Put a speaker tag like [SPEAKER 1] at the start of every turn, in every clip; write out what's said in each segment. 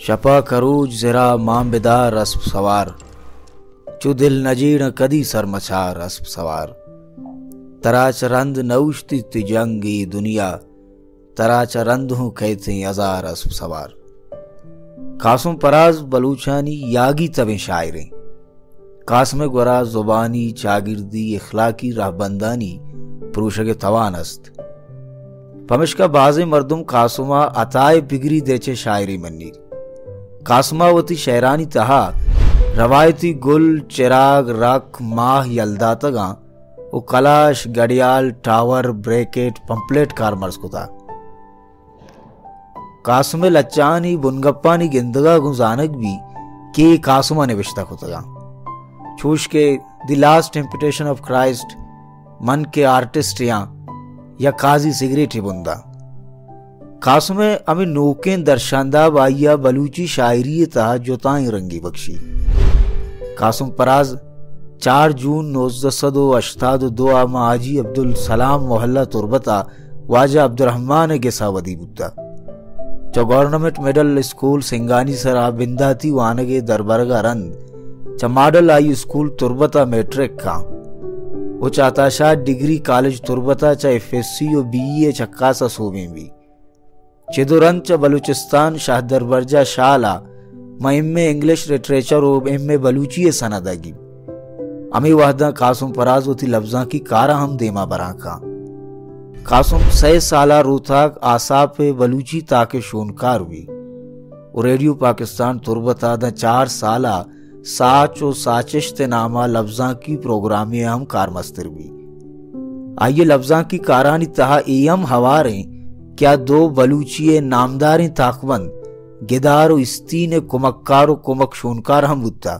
[SPEAKER 1] شپا کروج زرا مام بدار اسب سوار، چو دل نجیڑ کدی سر مچار اسب سوار. ترا چرند نوشتی تی جنگی دنیا، ترا چرند ہوں کہتے ہزار اسب سوار. قاسم پراز بلوچانی یاگی طبع شاعریں. قاسم گورا زبانی چاگردی اخلاقی راہبندانی پروشگ توان است. پمشکا باز مردم قاسمہ عطائے بگری دیچے شاعری منی. قاسمہ وتی شعرانی تہا روایتی گل چراغ رکھ ماہ یلدا تگاں او کلاش گڑیال ٹاور بریکٹ پمپلیٹ کارمرز کو تھا. قاسم لچانی بنگپانی گندگا گنزانک بھی کہ قاسمہ نوشتہ کو تگاں. چھوش کے the last temptation of Christ, من کے آرٹسٹ یا قاضی سگریٹی بندہ. قاسم امی نوکیں درشاندہ بایا بلوچی شاعری تہا جوتائیں رنگی بخشی. قاسم پراز 4 جون 1982 ماہ حاجی عبدالسلام محلہ تربتا واجہ عبدالرحمن گساودی بودتا. چو گورنمنٹ میڈل اسکول سنگانی سرا بنداتی وانگے دربرگا رند چا ماڈل آئی اسکول تربتا میٹرک کا وہ چاہتا شاہ ڈگری کالج تربتا چا ایف ایس سی و بی اے چکاسا صوبیں بھی چدو رند چا بلوچستان شاہ دربرجہ شالا ما ایم اے انگلش لٹریچر و ایم اے بلوچی سندگی. امی وحدہ قاسم پراز ہوتی لفظاں کی کارا ہم دیما براں کا. قاسم 6 سالہ روتاک آساب بلوچی تاکہ شونکار ہوئی اور ریڈیو پاکستان تربتا دا 4 سالہ ساچ و ساچشت نامہ لفظاں کی پروگرامی ہم کارمستر بھی. آئیے لفظاں کی کارانی تہا ایم ہواریں کیا 2 بلوچی نامداریں طاقتمند گدار و استین کمکار و کمک شونکار ہم بودتا.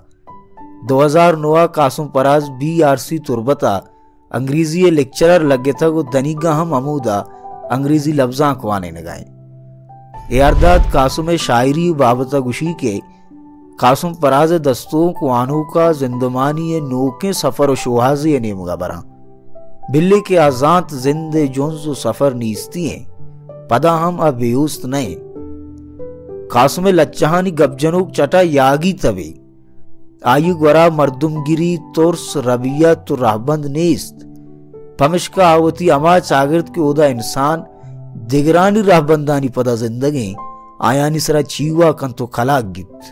[SPEAKER 1] 2009 قاسم پراز بی آر سی تربتا انگریزی لیکچرر لگے تھا کو دنیگا ہم عمودہ انگریزی لفظاں کوانے نگائیں. ارداد قاسم شاعری بابتا گشی کے قاسم پراز دستوں کو آنو کا زندمانی نوکیں سفر و شوہازی نیمگا براں. بلی کے آزانت زند جونز و سفر نیستی ہیں پدا ہم ابیوست نہیں. قاسم لچہانی گب جنوک چٹا یاگی طبع آئی گورا مردم گیری ترس ربیت و رہبند نیست. پمشکا آوتی اما چاگرد کے اودا انسان دگرانی رہبندانی پدا زندگیں آیانی سرا چیوا کنتو خلاق گیت.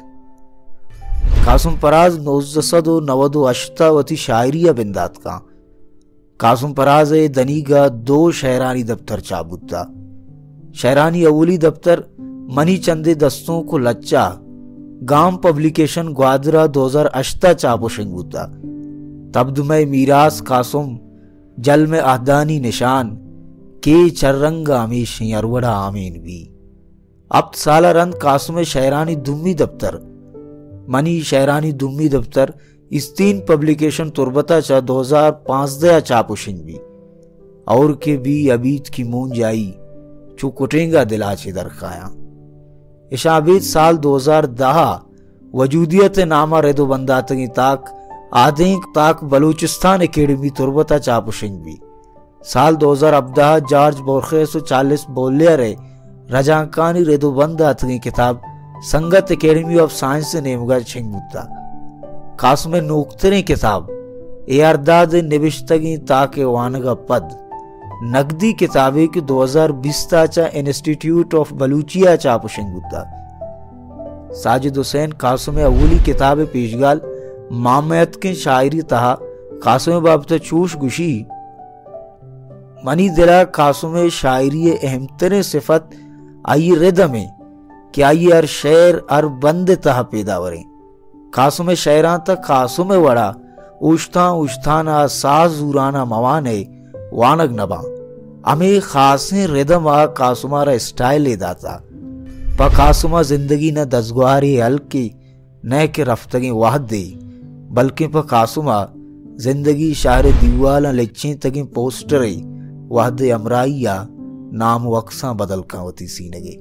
[SPEAKER 1] قاسم پراز 1998 وتی شاعریہ بندات کا. قاسم پراز دنیگا 2 شعرانی دفتر چابودتا. شعرانی اولی دفتر منی چندے دستوں کو لچا گام پبلیکیشن گوادرہ 2008 چاپوشنگ بودتا. تبدمہ میراث قاسم جل میں اہدانی نشان کے چررنگ آمیشیں اروڑا آمین بھی. اب سالہ رند قاسم شعرانی دمی دفتر منی شعرانی دمی دفتر استین پبلیکیشن تربتا چا 2015 چاپوشنگ بھی اور کے بھی ابیت کی مون جائی چو کٹینگا دلاچے درخایا. اشابید سال 2010 وجودیت نامہ ردو بنداتگی تاک آدھیں تاک بلوچستان اکیڈمی تربتا چاپوشنگ بھی. سال 2017 جارج بورخیس و 40 بولیا رے رجانکانی ردو بنداتگی کتاب سنگت اکیڈمی آف سائنس نیمگا چھنگ بودتا. قاسم نوکتریں کتاب ارداد نوشتگی تاکہ وانگا پد نقدی کتابیں کی 2020 چا انسٹیٹیوٹ آف بلوچیا چاپوشنگ بودتا. ساجد حسین قاسم اولی کتاب پیشگال مامیت کے شاعری تہا قاسم بابتا چوش گشی منی دلا قاسم شاعری اہمترین صفت آئی ردہ میں کہ آئی ار شعر ار بند تہا پیدا وریں. قاسم شعران تا قاسم وڑا اوشتانا ساز زورانا موانے وانگ نبا ہمیں خاصیں ردم آ قاسمہ را اسٹائل داتا. پا قاسمہ زندگی نہ دزگواری ہلکی نہ کہ رفتگیں واحد دے بلکہ پا قاسمہ زندگی شہر دیوالا لچیں تگیں پوسٹریں وحد امرائی یا نام و اقساں بدل کا ہوتی سینگے.